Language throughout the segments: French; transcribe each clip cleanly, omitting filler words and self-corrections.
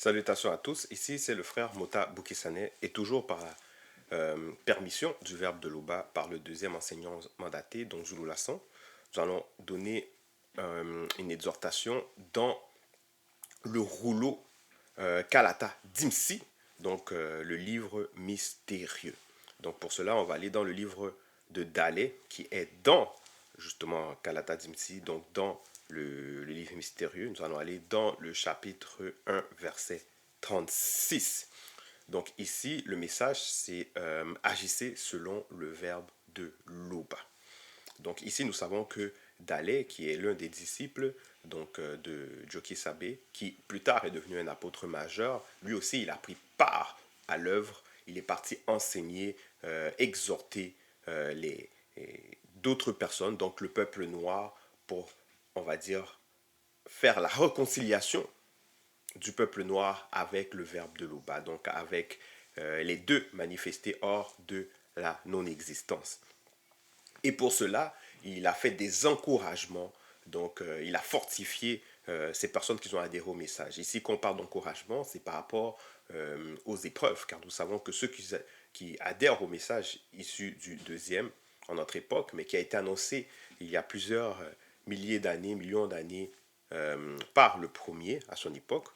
Salutations à tous, ici c'est le frère Mota Boukissane et toujours par la permission du Verbe de l'Oba par le deuxième enseignant mandaté, donc Zulu Lasson, nous allons donner une exhortation dans le rouleau Kalata Dimsi, donc le livre mystérieux. Donc pour cela, on va aller dans le livre de Dalé qui est dans justement Kalata Dimsi, donc dans le livre mystérieux. Nous allons aller dans le chapitre 1, verset 36. Donc ici, le message, c'est agissez selon le verbe de l'Oba. Donc ici, nous savons que Dalé, qui est l'un des disciples donc, de Joki Sabé, qui plus tard est devenu un apôtre majeur, lui aussi, il a pris part à l'œuvre. Il est parti enseigner, exhorter d'autres personnes, donc le peuple noir, pour, on va dire, faire la réconciliation du peuple noir avec le verbe de l'Oba, donc avec les deux manifestés hors de la non-existence. Et pour cela, il a fait des encouragements, donc il a fortifié ces personnes qui ont adhéré au message. Ici, quand on parle d'encouragement, c'est par rapport aux épreuves, car nous savons que ceux qui adhèrent au message issu du deuxième, en notre époque, mais qui a été annoncé il y a plusieurs milliers d'années, millions d'années, par le premier à son époque,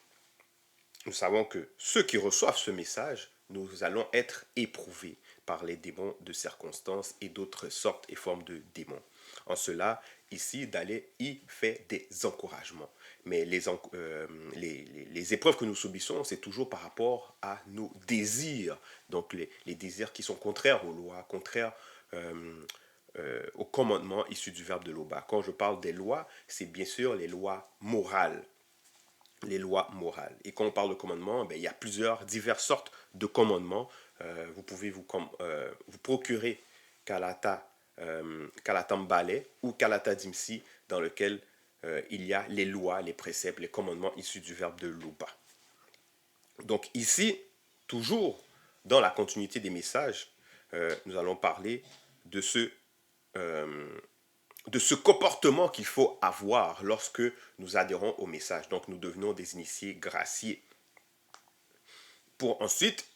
nous savons que ceux qui reçoivent ce message, nous allons être éprouvés par les démons de circonstances et d'autres sortes et formes de démons. En cela, ici, Dalé y fait des encouragements. Mais les épreuves que nous subissons, c'est toujours par rapport à nos désirs. Donc les désirs qui sont contraires aux lois, contraires aux commandements issus du verbe de l'Oba. Quand je parle des lois, c'est bien sûr les lois morales, les lois morales. Et quand on parle de commandements, ben, il y a diverses sortes de commandements. Vous pouvez vous procurer Kalata Mbale ou Kalata Dimsi, dans lequel il y a les lois, les préceptes, les commandements issus du verbe de Luba. Donc ici, toujours dans la continuité des messages, nous allons parler de ce comportement qu'il faut avoir lorsque nous adhérons au message. Donc nous devenons des initiés graciés pour ensuite,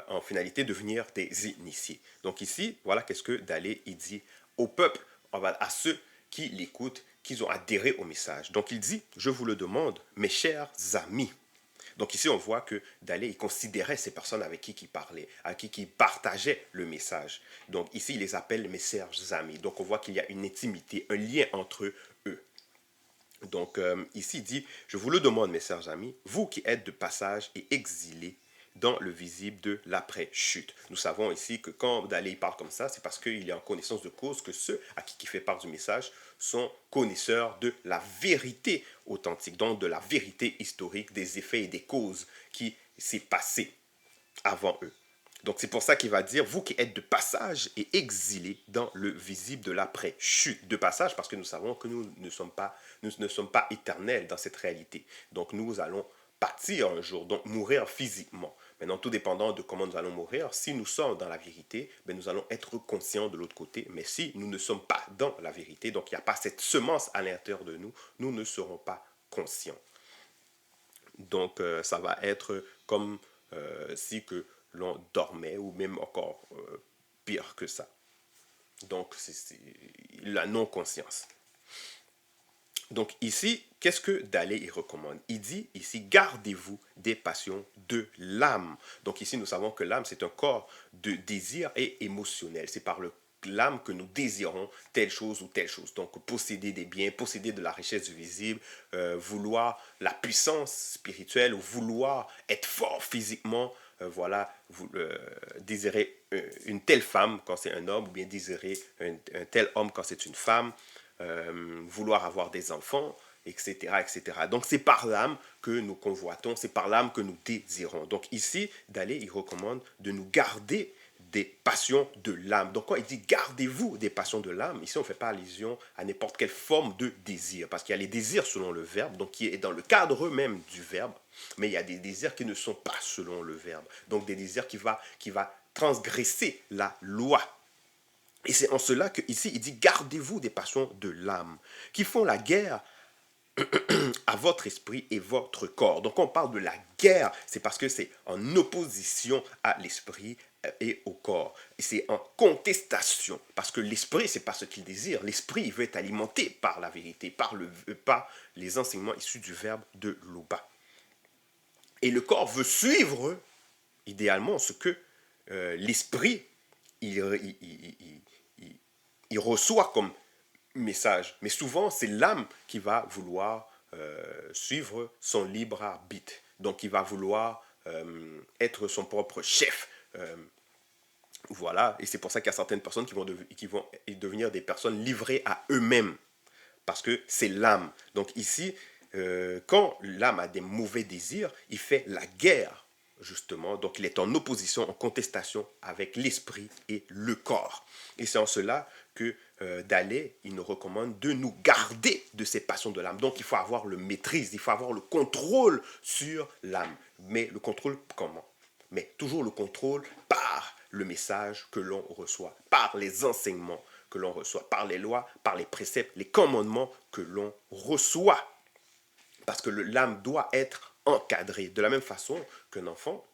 en finalité, devenir des initiés. Donc ici, voilà qu'est-ce que Dalé il dit au peuple, à ceux qui l'écoutent, qui ont adhéré au message. Donc il dit, je vous le demande, mes chers amis. Donc ici, on voit que Dalé, il considérait ces personnes avec qui il parlait, avec qui il partageait le message. Donc ici, il les appelle mes chers amis. Donc on voit qu'il y a une intimité, un lien entre eux. Donc ici, il dit, je vous le demande, mes chers amis, vous qui êtes de passage et exilés dans le visible de l'après-chute. Nous savons ici que quand Dalé parle comme ça, c'est parce qu'il est en connaissance de cause que ceux à qui il fait part du message sont connaisseurs de la vérité authentique, donc de la vérité historique, des effets et des causes qui s'est passé avant eux. Donc c'est pour ça qu'il va dire, vous qui êtes de passage et exilés dans le visible de l'après-chute. De passage parce que nous savons que nous ne sommes pas éternels dans cette réalité. Donc nous allons partir un jour, donc mourir physiquement. Maintenant, tout dépendant de comment nous allons mourir, si nous sommes dans la vérité, ben nous allons être conscients de l'autre côté. Mais si nous ne sommes pas dans la vérité, donc il n'y a pas cette semence à l'intérieur de nous, nous ne serons pas conscients. Donc ça va être comme si que l'on dormait ou même encore pire que ça. Donc c'est la non-conscience. Donc ici, qu'est-ce que Dalé il recommande? Il dit ici, gardez-vous des passions de l'âme. Donc ici, nous savons que l'âme, c'est un corps de désir et émotionnel. C'est par l'âme que nous désirons telle chose ou telle chose. Donc posséder des biens, posséder de la richesse du visible, vouloir la puissance spirituelle ou vouloir être fort physiquement, voilà, désirer une telle femme quand c'est un homme ou bien désirer un tel homme quand c'est une femme. Vouloir avoir des enfants, etc., etc. Donc c'est par l'âme que nous convoitons, c'est par l'âme que nous désirons. Donc ici, Dalé, il recommande de nous garder des passions de l'âme. Donc quand il dit gardez-vous des passions de l'âme, ici on ne fait pas allusion à n'importe quelle forme de désir, parce qu'il y a les désirs selon le verbe, donc qui est dans le cadre même du verbe, mais il y a des désirs qui ne sont pas selon le verbe. Donc des désirs qui va transgresser la loi. Et c'est en cela qu'ici, il dit, gardez-vous des passions de l'âme, qui font la guerre à votre esprit et votre corps. Donc, quand on parle de la guerre, c'est parce que c'est en opposition à l'esprit et au corps. Et c'est en contestation, parce que l'esprit, c'est pas ce qu'il désire. L'esprit, il veut être alimenté par la vérité, par les enseignements issus du verbe de Loba. Et le corps veut suivre, idéalement, ce que l'esprit, il, il, il, il reçoit comme message. Mais souvent, c'est l'âme qui va vouloir suivre son libre arbitre. Donc, il va vouloir être son propre chef. Voilà, et c'est pour ça qu'il y a certaines personnes qui vont devenir des personnes livrées à eux-mêmes, parce que c'est l'âme. Donc ici, quand l'âme a des mauvais désirs, il fait la guerre, justement. Donc il est en opposition, en contestation avec l'esprit et le corps. Et c'est en cela que Dalai, il nous recommande de nous garder de ces passions de l'âme. Donc il faut avoir le maîtrise, il faut avoir le contrôle sur l'âme. Mais le contrôle comment? Mais toujours le contrôle par le message que l'on reçoit, par les enseignements que l'on reçoit, par les lois, par les préceptes, les commandements que l'on reçoit. Parce que l'âme doit être encadrée de la même façon qu'un enfant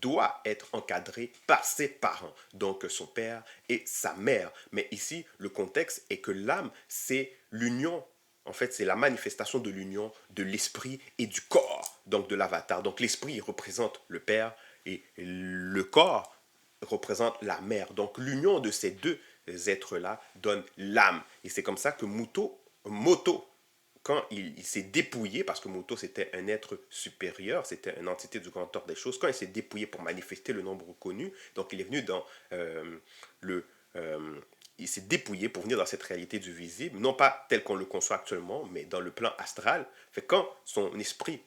doit être encadré par ses parents, donc son père et sa mère. Mais ici, le contexte est que l'âme, c'est l'union, en fait, c'est la manifestation de l'union de l'esprit et du corps, donc de l'avatar. Donc l'esprit représente le père et le corps représente la mère. Donc l'union de ces deux êtres-là donne l'âme. Et c'est comme ça que Moto, quand il s'est dépouillé, parce que Moto c'était un être supérieur, c'était une entité du grand ordre des choses, quand il s'est dépouillé pour manifester le nombre connu, donc il est venu dans le... il s'est dépouillé pour venir dans cette réalité du visible, non pas tel qu'on le conçoit actuellement, mais dans le plan astral. Fait quand son esprit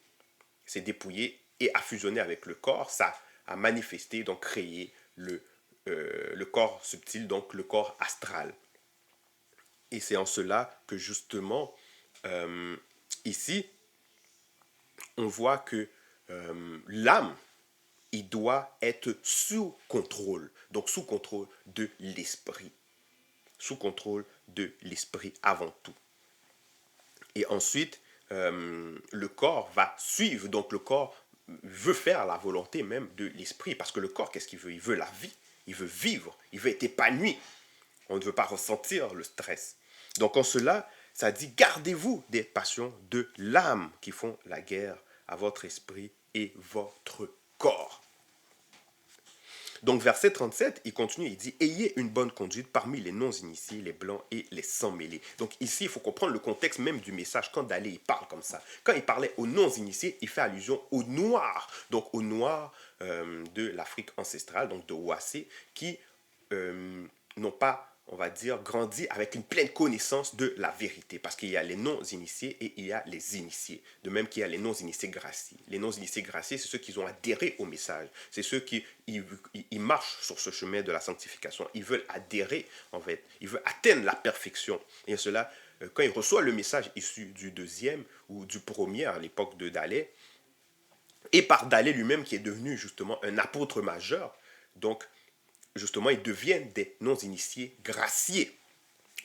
s'est dépouillé et a fusionné avec le corps, ça a manifesté, donc créé le corps subtil, donc le corps astral. Et c'est en cela que justement, ici, on voit que l'âme, il doit être sous contrôle, donc sous contrôle de l'esprit, sous contrôle de l'esprit avant tout. Et ensuite, le corps va suivre, donc le corps veut faire la volonté même de l'esprit, parce que le corps, qu'est-ce qu'il veut? Il veut la vie, il veut vivre, il veut être épanoui. On ne veut pas ressentir le stress. Donc en cela, ça dit, gardez-vous des passions de l'âme qui font la guerre à votre esprit et votre corps. Donc verset 37, il continue, il dit, ayez une bonne conduite parmi les non-initiés, les blancs et les sans-mêlés. Donc ici, il faut comprendre le contexte même du message quand Dalai il parle comme ça. Quand il parlait aux non-initiés, il fait allusion aux noirs, donc aux noirs de l'Afrique ancestrale, donc de Ouassé, qui n'ont pas, on va dire, grandi avec une pleine connaissance de la vérité. Parce qu'il y a les non-initiés et il y a les initiés. De même qu'il y a les non-initiés graciés. Les non-initiés graciés, c'est ceux qui ont adhéré au message. C'est ceux qui ils marchent sur ce chemin de la sanctification. Ils veulent adhérer, en fait. Ils veulent atteindre la perfection. Et cela, quand ils reçoivent le message issu du deuxième ou du premier à l'époque de Dalai, et par Dalai lui-même qui est devenu justement un apôtre majeur, donc justement, ils deviennent des non-initiés graciés.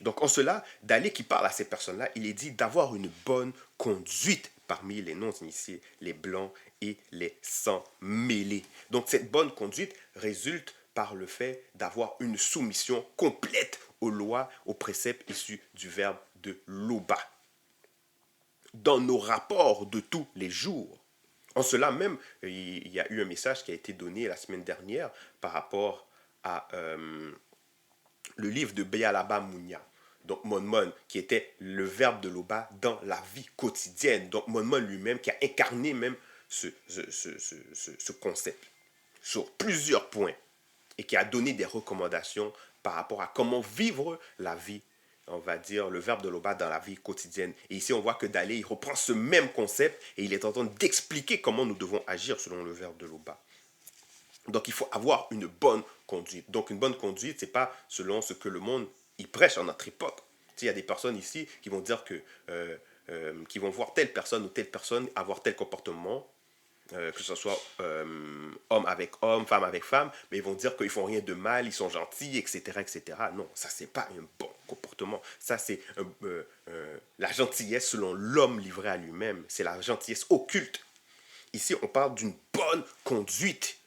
Donc, en cela, Dalai qui parle à ces personnes-là, il est dit d'avoir une bonne conduite parmi les non-initiés, les blancs et les sans-mêlés. Donc, cette bonne conduite résulte par le fait d'avoir une soumission complète aux lois, aux préceptes issus du verbe de Loba. Dans nos rapports de tous les jours. En cela même, il y a eu un message qui a été donné la semaine dernière par rapport à le livre de Bayalaba Mounia. Donc Monmon, qui était le verbe de Loba dans la vie quotidienne. Donc Monmon lui-même qui a incarné même ce concept sur plusieurs points et qui a donné des recommandations par rapport à comment vivre la vie, on va dire, le verbe de Loba dans la vie quotidienne. Et ici, on voit que Dalai, il reprend ce même concept et il est en train d'expliquer comment nous devons agir selon le verbe de Loba. Donc, il faut avoir une bonne conduite. Donc, une bonne conduite, ce n'est pas selon ce que le monde y prêche en notre époque. Il y a des personnes ici qui vont dire que, qui vont voir telle personne ou telle personne avoir tel comportement que ce soit homme avec homme, femme avec femme, mais ils vont dire qu'ils font rien de mal, ils sont gentils, etc., etc. Non, ça c'est pas un bon comportement. Ça c'est la gentillesse selon l'homme livré à lui-même. C'est la gentillesse occulte. Ici, on parle d'une bonne conduite.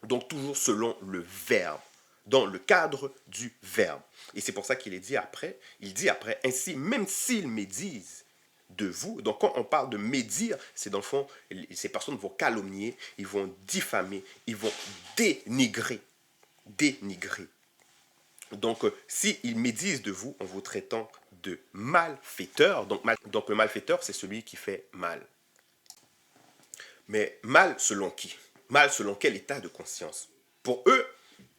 Donc toujours selon le verbe, dans le cadre du verbe. Et c'est pour ça qu'il est dit après, il dit après, ainsi, même s'ils médisent de vous, donc quand on parle de médire, c'est dans le fond, ces personnes vont calomnier, ils vont diffamer, ils vont dénigrer, dénigrer. Donc, s'ils médisent de vous en vous traitant de malfaiteur, donc le malfaiteur, c'est celui qui fait mal. Mais mal selon qui? Mal selon quel état de conscience? Pour eux,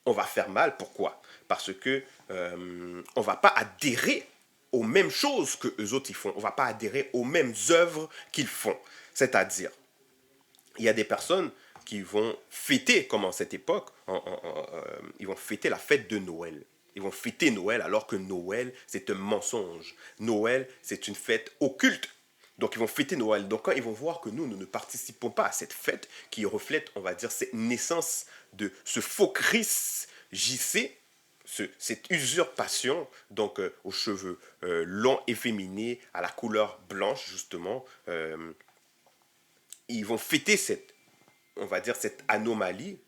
on va faire mal. Pourquoi? Parce que on va pas adhérer aux mêmes choses que eux autres ils font. On va pas adhérer aux mêmes œuvres qu'ils font. C'est-à-dire, il y a des personnes qui vont fêter, comme en cette époque, ils vont fêter la fête de Noël. Ils vont fêter Noël alors que Noël, c'est un mensonge. Noël, c'est une fête occulte. Donc, ils vont fêter Noël. Donc, quand ils vont voir que nous ne participons pas à cette fête qui reflète, on va dire, cette naissance de ce faux Christ JC, cette usurpation, donc aux cheveux longs, efféminés, à la couleur blanche, justement, ils vont fêter cette, on va dire, cette anomalie.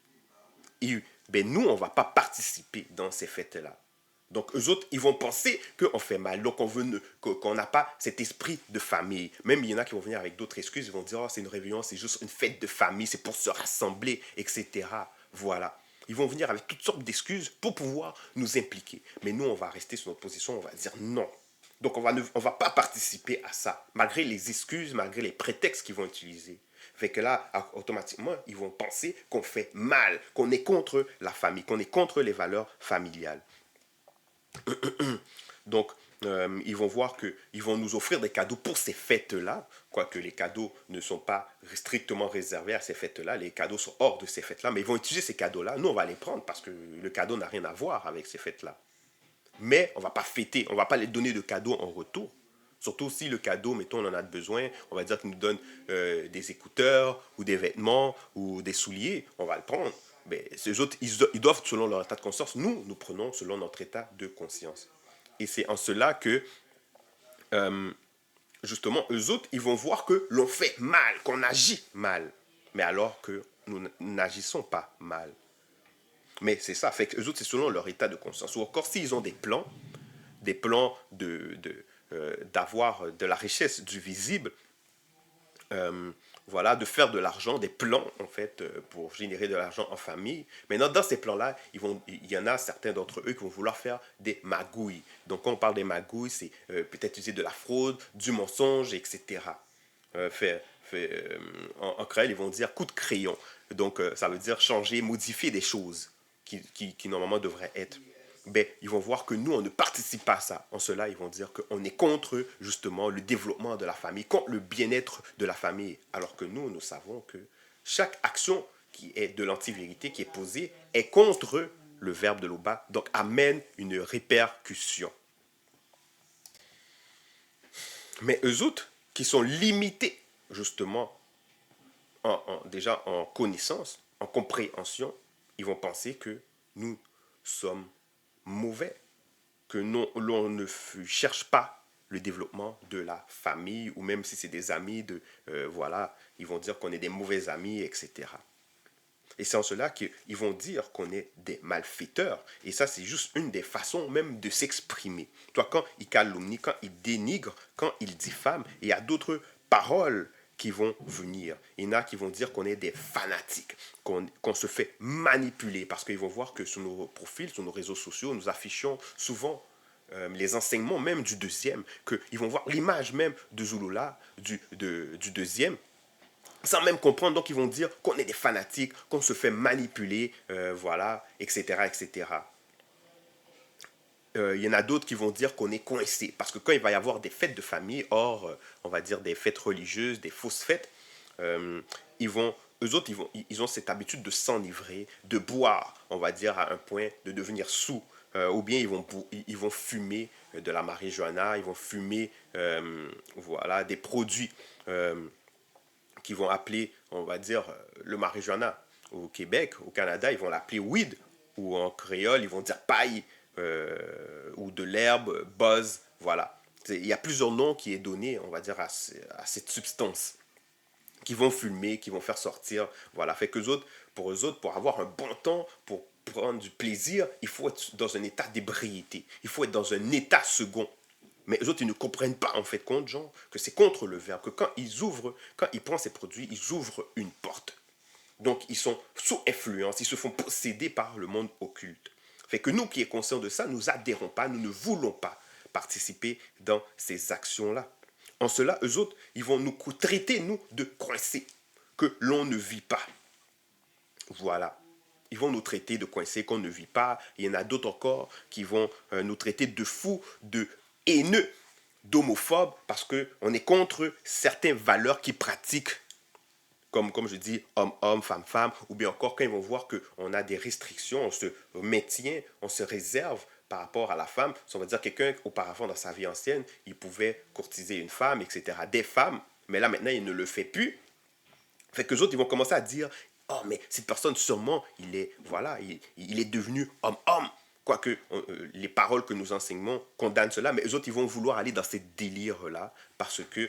Et ben, nous, on ne va pas participer dans ces fêtes-là. Donc, eux autres, ils vont penser qu'on fait mal. Donc, qu'on n'a pas cet esprit de famille. Même, il y en a qui vont venir avec d'autres excuses. Ils vont dire, oh, c'est une réunion, c'est juste une fête de famille, c'est pour se rassembler, etc. Voilà. Ils vont venir avec toutes sortes d'excuses pour pouvoir nous impliquer. Mais nous, on va rester sur notre position, on va dire non. Donc, on va pas participer à ça, malgré les excuses, malgré les prétextes qu'ils vont utiliser. Fait que là, automatiquement, ils vont penser qu'on fait mal, qu'on est contre la famille, qu'on est contre les valeurs familiales. Donc, ils vont voir qu'ils vont nous offrir des cadeaux pour ces fêtes-là, quoique les cadeaux ne sont pas strictement réservés à ces fêtes-là, les cadeaux sont hors de ces fêtes-là, mais ils vont utiliser ces cadeaux-là. Nous, on va les prendre parce que le cadeau n'a rien à voir avec ces fêtes-là. Mais on ne va pas fêter, on ne va pas les donner de cadeaux en retour. Surtout si le cadeau, mettons, on en a besoin, on va dire qu'il nous donne des écouteurs ou des vêtements ou des souliers, on va le prendre. Mais ces autres, ils doivent selon leur état de conscience. Nous prenons selon notre état de conscience. Et c'est en cela que, justement, eux autres, ils vont voir que l'on fait mal, qu'on agit mal. Mais alors que nous n'agissons pas mal. Mais c'est ça, fait que eux autres, c'est selon leur état de conscience. Ou encore, s'ils ont des plans d'avoir de la richesse, du visible, voilà, de faire de l'argent, des plans en fait pour générer de l'argent en famille. Maintenant, dans ces plans-là, il y en a certains d'entre eux qui vont vouloir faire des magouilles. Donc, quand on parle des magouilles, c'est peut-être utiliser de la fraude, du mensonge, etc. En créole, ils vont dire coup de crayon. Donc, ça veut dire changer, modifier des choses qui normalement devraient être. Ben, ils vont voir que nous, on ne participe pas à ça. En cela, ils vont dire qu'on est contre, justement, le développement de la famille, contre le bien-être de la famille. Alors que nous savons que chaque action qui est de l'antivérité, qui est posée, est contre le verbe de l'Oba, donc amène une répercussion. Mais eux autres, qui sont limités, justement, déjà en connaissance, en compréhension, ils vont penser que nous sommes mauvais, que l'on ne cherche pas le développement de la famille, ou même si c'est des amis, voilà, ils vont dire qu'on est des mauvais amis, etc. Et c'est en cela qu'ils vont dire qu'on est des malfaiteurs. Et ça, c'est juste une des façons même de s'exprimer. Toi, quand ils calomnient, quand ils dénigrent, quand ils diffament, il y a d'autres paroles qui vont venir. Il y en a qui vont dire qu'on est des fanatiques, qu'on se fait manipuler, parce qu'ils vont voir que sur nos profils, sur nos réseaux sociaux, nous affichons souvent les enseignements même du deuxième, qu'ils vont voir l'image même de Zulula, du deuxième, sans même comprendre. Donc ils vont dire qu'on est des fanatiques, qu'on se fait manipuler, voilà, etc., etc. Il y en a d'autres qui vont dire qu'on est coincé. Parce que quand il va y avoir des fêtes de famille, hors, on va dire, des fêtes religieuses, des fausses fêtes, ils vont, eux autres, ils ont cette habitude de s'enivrer, de boire, on va dire, à un point de devenir sous. Ou bien ils vont fumer de la marijuana, ils vont fumer voilà, des produits qui vont appeler, on va dire, le marijuana. Au Québec, au Canada, ils vont l'appeler weed, ou en créole, ils vont dire paille, ou de l'herbe, buzz, voilà. Il y a plusieurs noms qui est donné, on va dire, à cette substance qui vont fumer, qui vont faire sortir. Voilà, fait que autres, pour eux autres, pour avoir un bon temps, pour prendre du plaisir, il faut être dans un état d'ébriété. Il faut être dans un état second. Mais eux autres, ils ne comprennent pas, en fait, compte, genre, que c'est contre le verbe, que quand ils prennent ces produits, ils ouvrent une porte. Donc, ils sont sous influence, ils se font posséder par le monde occulte. Fait que nous qui sommes conscients de ça, nous adhérons pas, nous ne voulons pas participer dans ces actions-là. En cela, eux autres, ils vont nous traiter, nous, de coincés, que l'on ne vit pas. Voilà. Ils vont nous traiter de coincés qu'on ne vit pas. Il y en a d'autres encore qui vont nous traiter de fous, de haineux, d'homophobes, parce qu'on est contre certaines valeurs qu'ils pratiquent. Comme je dis, homme-homme, femme-femme, ou bien encore quand ils vont voir qu'on a des restrictions, on se maintient, on se réserve par rapport à la femme. Si on va dire quelqu'un, auparavant, dans sa vie ancienne, il pouvait courtiser une femme, etc. Des femmes, mais là, maintenant, il ne le fait plus. Fait que les autres, ils vont commencer à dire, oh, mais cette personne, sûrement, voilà, il est devenu homme-homme. Quoique les paroles que nous enseignons condamnent cela, mais les autres, ils vont vouloir aller dans ces délires-là parce que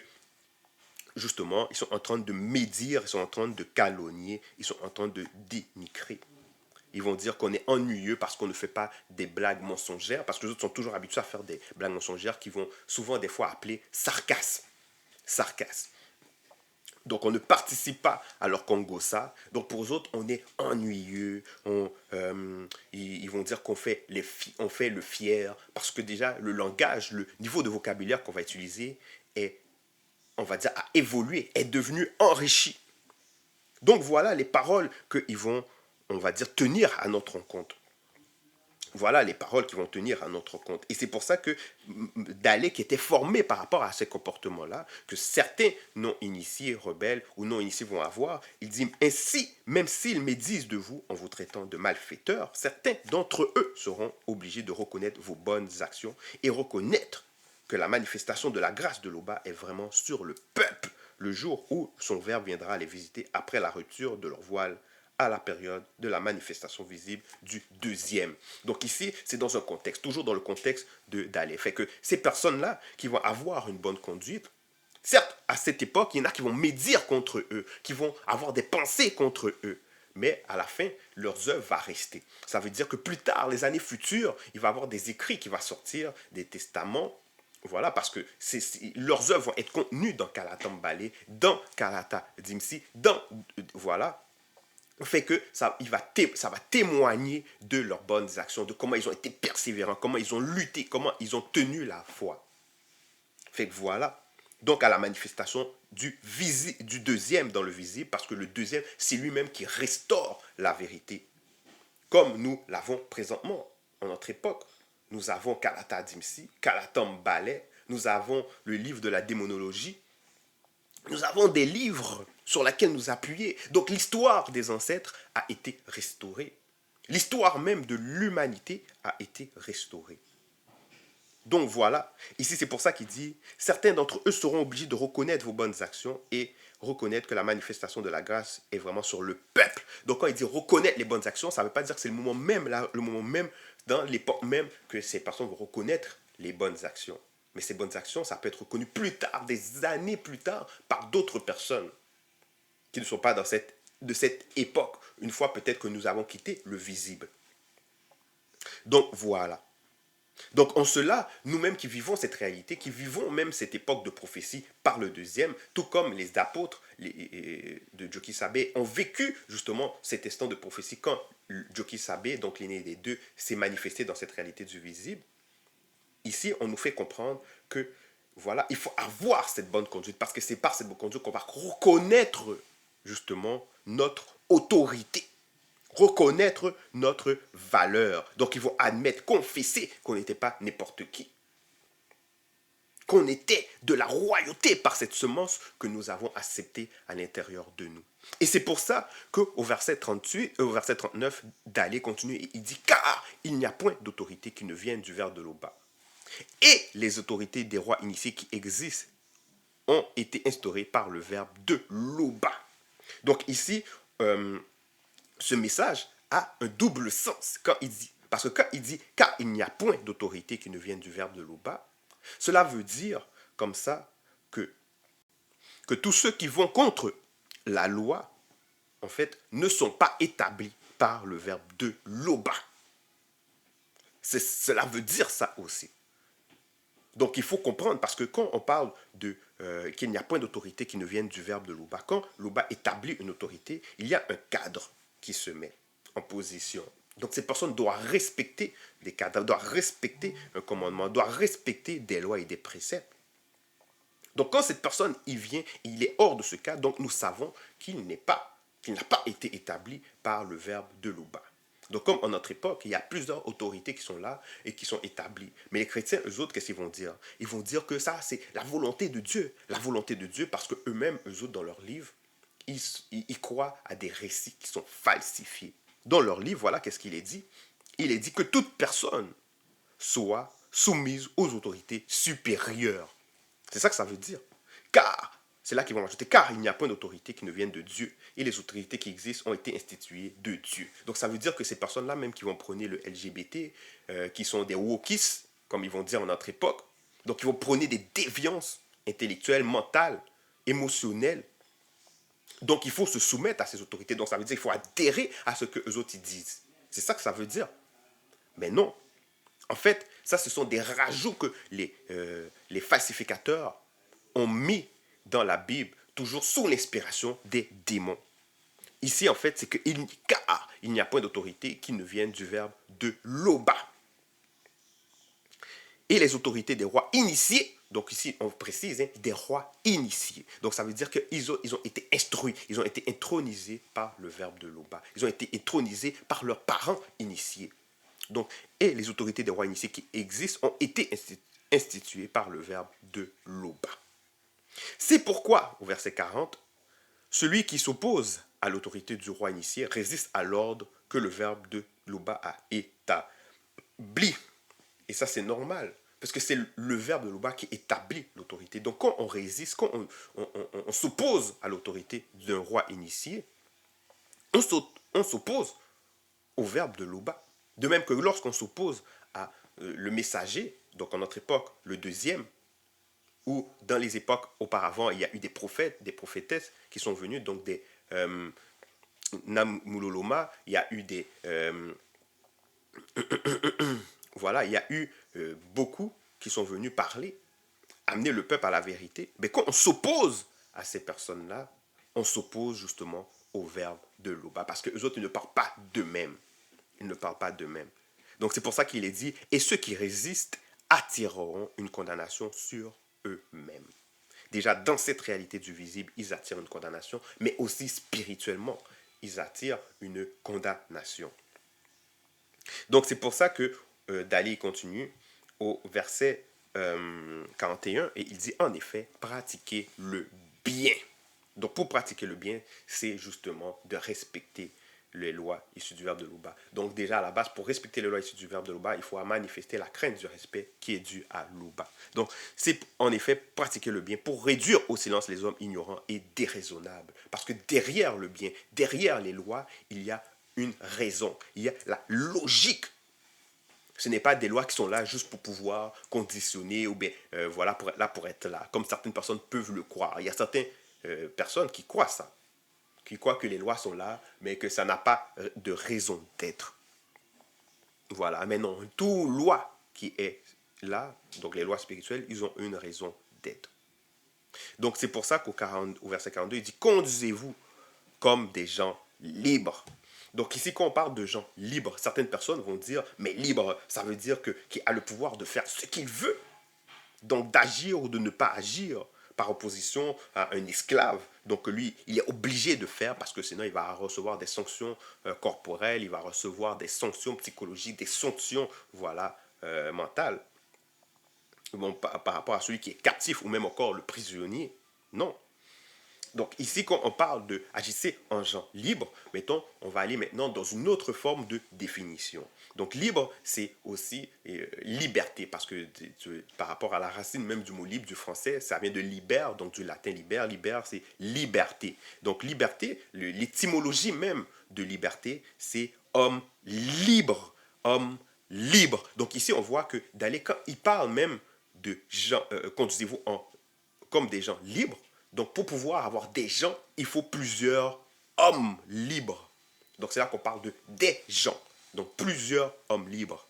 justement, ils sont en train de médire, ils sont en train de calomnier, ils sont en train de dénigrer. Ils vont dire qu'on est ennuyeux parce qu'on ne fait pas des blagues mensongères, parce que les autres sont toujours habitués à faire des blagues mensongères qui vont souvent des fois appeler sarcasme. Sarcasme. Donc on ne participe pas à leur Congossa. Donc pour eux autres, on est ennuyeux. Ils vont dire qu'on fait, on fait le fier, parce que déjà le langage, le niveau de vocabulaire qu'on va utiliser est, on va dire, a évolué, est devenu enrichi. Donc voilà les paroles qu'ils vont, on va dire, tenir à notre compte. Voilà les paroles qui vont tenir à notre compte. Et c'est pour ça que Dalek était formé par rapport à ces comportements-là, que certains non-initiés, rebelles ou non-initiés vont avoir. Il dit, ainsi, même s'ils médisent de vous en vous traitant de malfaiteurs, certains d'entre eux seront obligés de reconnaître vos bonnes actions et reconnaître que la manifestation de la grâce de l'Oba est vraiment sur le peuple, le jour où son Verbe viendra les visiter après la rupture de leur voile à la période de la manifestation visible du deuxième. Donc ici, c'est dans un contexte, toujours dans le contexte d'aller. Fait que ces personnes-là qui vont avoir une bonne conduite, certes, à cette époque, il y en a qui vont médire contre eux, qui vont avoir des pensées contre eux. Mais à la fin, leurs œuvres vont rester. Ça veut dire que plus tard, les années futures, il va y avoir des écrits qui vont sortir, des testaments. Voilà, parce que leurs œuvres vont être contenues dans Kalata Mbale, dans Kalata Dimsi, dans, voilà, fait que ça va témoigner de leurs bonnes actions, de comment ils ont été persévérants, comment ils ont lutté, comment ils ont tenu la foi. Fait que voilà. Donc à la manifestation du deuxième dans le visible, parce que le deuxième, c'est lui-même qui restaure la vérité. Comme nous l'avons présentement, en notre époque. Nous avons Kalata Dimsi, Kalata Mbale, nous avons le livre de la démonologie, nous avons des livres sur lesquels nous appuyer. Donc l'histoire des ancêtres a été restaurée. L'histoire même de l'humanité a été restaurée. Donc voilà, ici c'est pour ça qu'il dit, certains d'entre eux seront obligés de reconnaître vos bonnes actions et reconnaître que la manifestation de la grâce est vraiment sur le peuple. Donc quand il dit reconnaître les bonnes actions, ça ne veut pas dire que c'est le moment même, dans l'époque même, que ces personnes vont reconnaître les bonnes actions. Mais ces bonnes actions, ça peut être reconnu plus tard, des années plus tard, par d'autres personnes qui ne sont pas de cette époque, une fois peut-être que nous avons quitté le visible. Donc voilà. Donc en cela, nous-mêmes qui vivons cette réalité, qui vivons même cette époque de prophétie par le deuxième, tout comme les apôtres de Joki Sabé ont vécu justement cet instant de prophétie quand Joki Sabé, donc l'aîné des deux, s'est manifesté dans cette réalité du visible. Ici, on nous fait comprendre que voilà, il faut avoir cette bonne conduite parce que c'est par cette bonne conduite qu'on va reconnaître justement notre autorité, reconnaître notre valeur. Donc, ils vont admettre, confesser qu'on n'était pas n'importe qui, qu'on était de la royauté par cette semence que nous avons acceptée à l'intérieur de nous. Et c'est pour ça qu'au verset 38, au verset 39, Dalé continue et il dit « Car il n'y a point d'autorité qui ne vienne du Verbe de l'Oba. Et les autorités des rois initiés qui existent ont été instaurés par le verbe de loba. Donc ici, ce message a un double sens quand il dit, parce que quand il dit car il n'y a point d'autorité qui ne vienne du verbe de loba, cela veut dire comme ça que tous ceux qui vont contre la loi, en fait, ne sont pas établis par le verbe de loba. Cela veut dire ça aussi. Donc il faut comprendre, parce que quand on parle de qu'il n'y a point d'autorité qui ne vienne du verbe de loba, quand loba établit une autorité, il y a un cadre qui se met en position. Donc cette personne doit respecter des cadres, doit respecter un commandement, doit respecter des lois et des préceptes. Donc quand cette personne y vient, il est hors de ce cadre, donc nous savons qu'il n'a pas été établi par le verbe de loba. Donc, comme en notre époque, il y a plusieurs autorités qui sont là et qui sont établies. Mais les chrétiens, eux autres, qu'est-ce qu'ils vont dire? Ils vont dire que ça, c'est la volonté de Dieu. La volonté de Dieu, parce qu'eux-mêmes, eux autres, dans leur livre, ils croient à des récits qui sont falsifiés. Dans leur livre, voilà, qu'est-ce qu'il est dit? Il est dit que toute personne soit soumise aux autorités supérieures. C'est ça que ça veut dire. Car c'est là qu'ils vont ajouter, car il n'y a point d'autorité qui ne vienne de Dieu. Et les autorités qui existent ont été instituées de Dieu. Donc ça veut dire que ces personnes-là, même qui vont prôner le LGBT, qui sont des wokistes, comme ils vont dire en notre époque, donc ils vont prôner des déviances intellectuelles, mentales, émotionnelles. Donc il faut se soumettre à ces autorités. Donc ça veut dire qu'il faut adhérer à ce que eux autres ils disent. C'est ça que ça veut dire. Mais non. En fait, ça, ce sont des rajouts que les falsificateurs ont mis dans la Bible, toujours sous l'inspiration des démons. Ici, en fait, c'est qu'il n'y a point d'autorité qui ne vienne du verbe de loba. Et les autorités des rois initiés, donc ici on précise, hein, des rois initiés. Donc ça veut dire qu'ils ont été instruits, ils ont été intronisés par le verbe de loba. Ils ont été intronisés par leurs parents initiés. Donc, et les autorités des rois initiés qui existent ont été instituées par le verbe de loba. C'est pourquoi, au verset 40, celui qui s'oppose à l'autorité du roi initié résiste à l'ordre que le verbe de loba a établi. Et ça, c'est normal, parce que c'est le verbe de loba qui établit l'autorité. Donc, quand on résiste, quand on s'oppose à l'autorité d'un roi initié, on s'oppose au verbe de loba. De même que lorsqu'on s'oppose à le messager, donc en notre époque, le deuxième, ou dans les époques auparavant, il y a eu des prophètes, des prophétesses qui sont venus, donc des Namuloloma, il y a eu des... voilà, il y a eu beaucoup qui sont venus parler, amener le peuple à la vérité. Mais quand on s'oppose à ces personnes-là, on s'oppose justement au verbe de loba, parce que eux autres, ils ne parlent pas d'eux-mêmes. Ils ne parlent pas d'eux-mêmes. Donc c'est pour ça qu'il est dit, et ceux qui résistent attireront une condamnation sur eux-mêmes. Déjà, dans cette réalité du visible, ils attirent une condamnation, mais aussi spirituellement, ils attirent une condamnation. Donc c'est pour ça que Dali continue au verset 41, et il dit, en effet, pratiquez le bien. Donc pour pratiquer le bien, c'est justement de respecter les lois issues du verbe de loba. Donc déjà à la base, pour respecter les lois issues du verbe de loba, il faut manifester la crainte du respect qui est due à loba. Donc c'est en effet pratiquer le bien pour réduire au silence les hommes ignorants et déraisonnables. Parce que derrière le bien, derrière les lois, il y a une raison, il y a la logique. Ce n'est pas des lois qui sont là juste pour pouvoir conditionner ou bien voilà, pour être là, comme certaines personnes peuvent le croire. Il y a certaines personnes qui croient ça, qui croient que les lois sont là, mais que ça n'a pas de raison d'être. Voilà, mais non, toute loi qui est là, donc les lois spirituelles, ils ont une raison d'être. Donc c'est pour ça au verset 42, il dit, conduisez-vous comme des gens libres. Donc ici, quand on parle de gens libres, certaines personnes vont dire, mais libre, ça veut dire qu'il a le pouvoir de faire ce qu'il veut. Donc d'agir ou de ne pas agir, par opposition à un esclave. Donc lui, il est obligé de faire parce que sinon il va recevoir des sanctions corporelles, il va recevoir des sanctions psychologiques, des sanctions voilà, mentales. Bon, par rapport à celui qui est captif ou même encore le prisonnier. Non. Donc ici, quand on parle de agissez en gens libres, mettons, on va aller maintenant dans une autre forme de définition. Donc libre, c'est aussi liberté, parce que par rapport à la racine même du mot libre du français, ça vient de liber, donc du latin liber. Liber, c'est liberté. Donc liberté, l'étymologie même de liberté, c'est homme libre. Homme libre. Donc ici, on voit que d'aller, quand il parle même de gens, conduisez-vous comme des gens libres. Donc, pour pouvoir avoir des gens, il faut plusieurs hommes libres. Donc, c'est là qu'on parle de des gens. Donc, plusieurs hommes libres.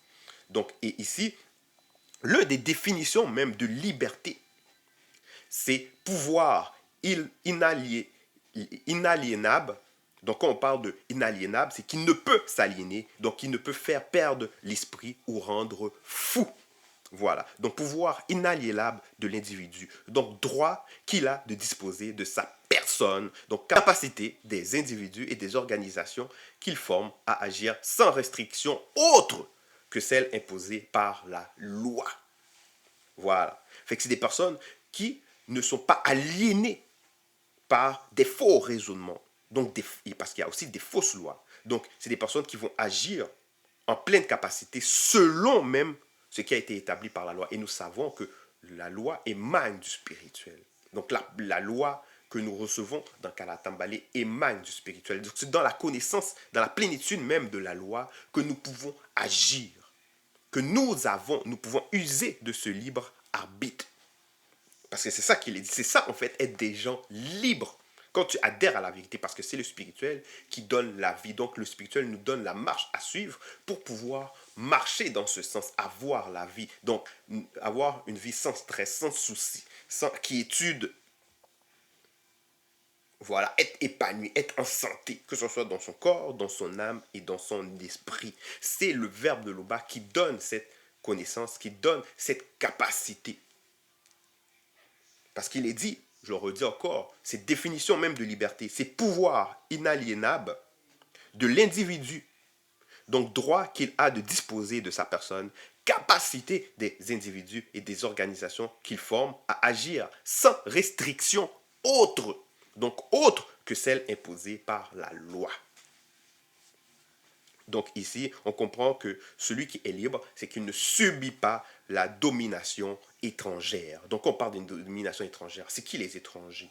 Donc, et ici, l'une des définitions même de liberté, c'est pouvoir inaliénable. Donc, quand on parle de inaliénable, c'est qu'il ne peut s'aliéner, donc il ne peut faire perdre l'esprit ou rendre fou. Voilà. Donc, pouvoir inaliénable de l'individu. Donc, droit qu'il a de disposer de sa personne. Donc, capacité des individus et des organisations qu'il forme à agir sans restriction autre que celle imposée par la loi. Voilà. Fait que c'est des personnes qui ne sont pas aliénées par des faux raisonnements. Donc, parce qu'il y a aussi des fausses lois. Donc, c'est des personnes qui vont agir en pleine capacité selon même ce qui a été établi par la loi. Et nous savons que la loi émane du spirituel. Donc la loi que nous recevons dans Kalatambale émane du spirituel. Donc c'est dans la connaissance, dans la plénitude même de la loi que nous pouvons agir, que nous pouvons user de ce libre arbitre. Parce que c'est ça qu'il est dit. C'est ça, en fait, être des gens libres. Quand tu adhères à la vérité, parce que c'est le spirituel qui donne la vie. Donc, le spirituel nous donne la marche à suivre pour pouvoir marcher dans ce sens, avoir la vie. Donc, avoir une vie sans stress, sans souci, sans quiétude. Voilà, être épanoui, être en santé, que ce soit dans son corps, dans son âme et dans son esprit. C'est le verbe de Loba qui donne cette connaissance, qui donne cette capacité. Parce qu'il est dit, je le redis encore, cette définition même de liberté, c'est pouvoir inaliénable de l'individu, donc droit qu'il a de disposer de sa personne, capacité des individus et des organisations qu'il forme à agir sans restriction autre, donc autre que celle imposée par la loi. Donc ici, on comprend que celui qui est libre, c'est qu'il ne subit pas la domination étrangère. Donc on parle d'une domination étrangère. C'est qui les étrangers?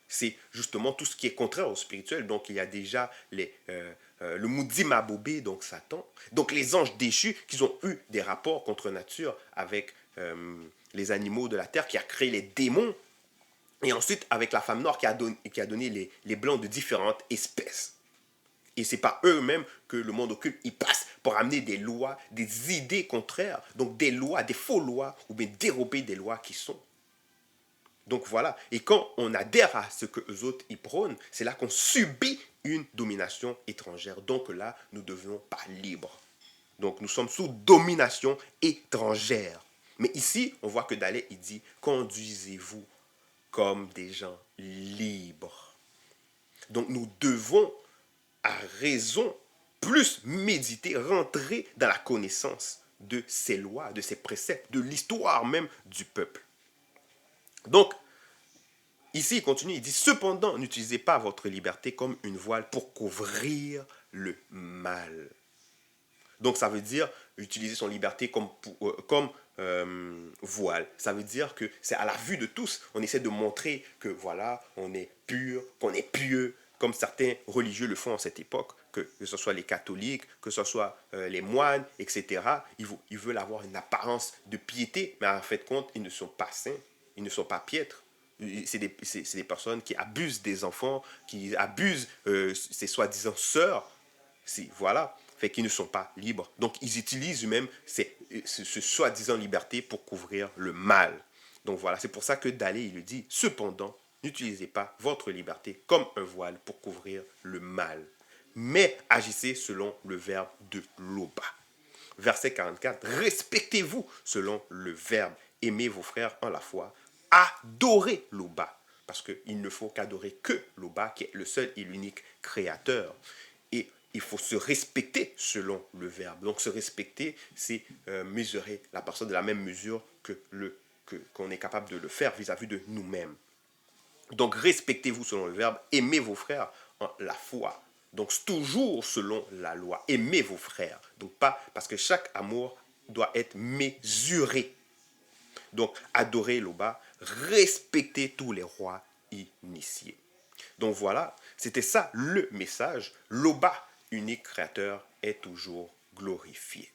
C'est justement tout ce qui est contraire au spirituel. Donc il y a déjà le Moudima Bobé, donc Satan. Donc les anges déchus qui ont eu des rapports contre nature avec les animaux de la terre, qui a créé les démons. Et ensuite avec la femme noire qui a donné les blancs de différentes espèces. Et c'est par eux-mêmes que le monde occulte y passe pour amener des lois, des idées contraires, donc des lois, des faux lois, ou bien dérober des lois qui sont. Donc voilà. Et quand on adhère à ce que eux autres y prônent, c'est là qu'on subit une domination étrangère. Donc là, nous ne devenons pas libres. Donc nous sommes sous domination étrangère. Mais ici, on voit que Dalai, il dit, conduisez-vous comme des gens libres. Donc nous devons à raison plus méditer, rentrer dans la connaissance de ces lois, de ces préceptes, de l'histoire même du peuple. Donc, ici, il continue, il dit, cependant, n'utilisez pas votre liberté comme une voile pour couvrir le mal. Donc, ça veut dire utiliser son liberté comme voile. Ça veut dire que c'est à la vue de tous. On essaie de montrer que, voilà, on est pur, qu'on est pieux, comme certains religieux le font en cette époque, que ce soit les catholiques, que ce soit les moines, etc. Ils veulent avoir une apparence de piété, mais en fait compte, ils ne sont pas saints, ils ne sont pas piètres. C'est des personnes qui abusent des enfants, qui abusent ces soi-disant sœurs. Voilà, fait qu'ils ne sont pas libres. Donc ils utilisent eux-mêmes ce soi-disant liberté pour couvrir le mal. Donc voilà, c'est pour ça que Dalai il le dit, cependant, n'utilisez pas votre liberté comme un voile pour couvrir le mal, mais agissez selon le verbe de Loba. Verset 44, respectez-vous selon le verbe, aimez vos frères en la foi, adorez Loba, parce qu'il ne faut qu'adorer que Loba, qui est le seul et l'unique créateur. Et il faut se respecter selon le verbe. Donc se respecter, c'est mesurer la personne de la même mesure qu'on est capable de le faire vis-à-vis de nous-mêmes. Donc respectez-vous selon le verbe, aimez vos frères en la foi. Donc toujours selon la loi, aimez vos frères. Donc pas parce que chaque amour doit être mesuré. Donc adorez l'Oba, respectez tous les rois initiés. Donc voilà, c'était ça le message. L'Oba, unique créateur, est toujours glorifié.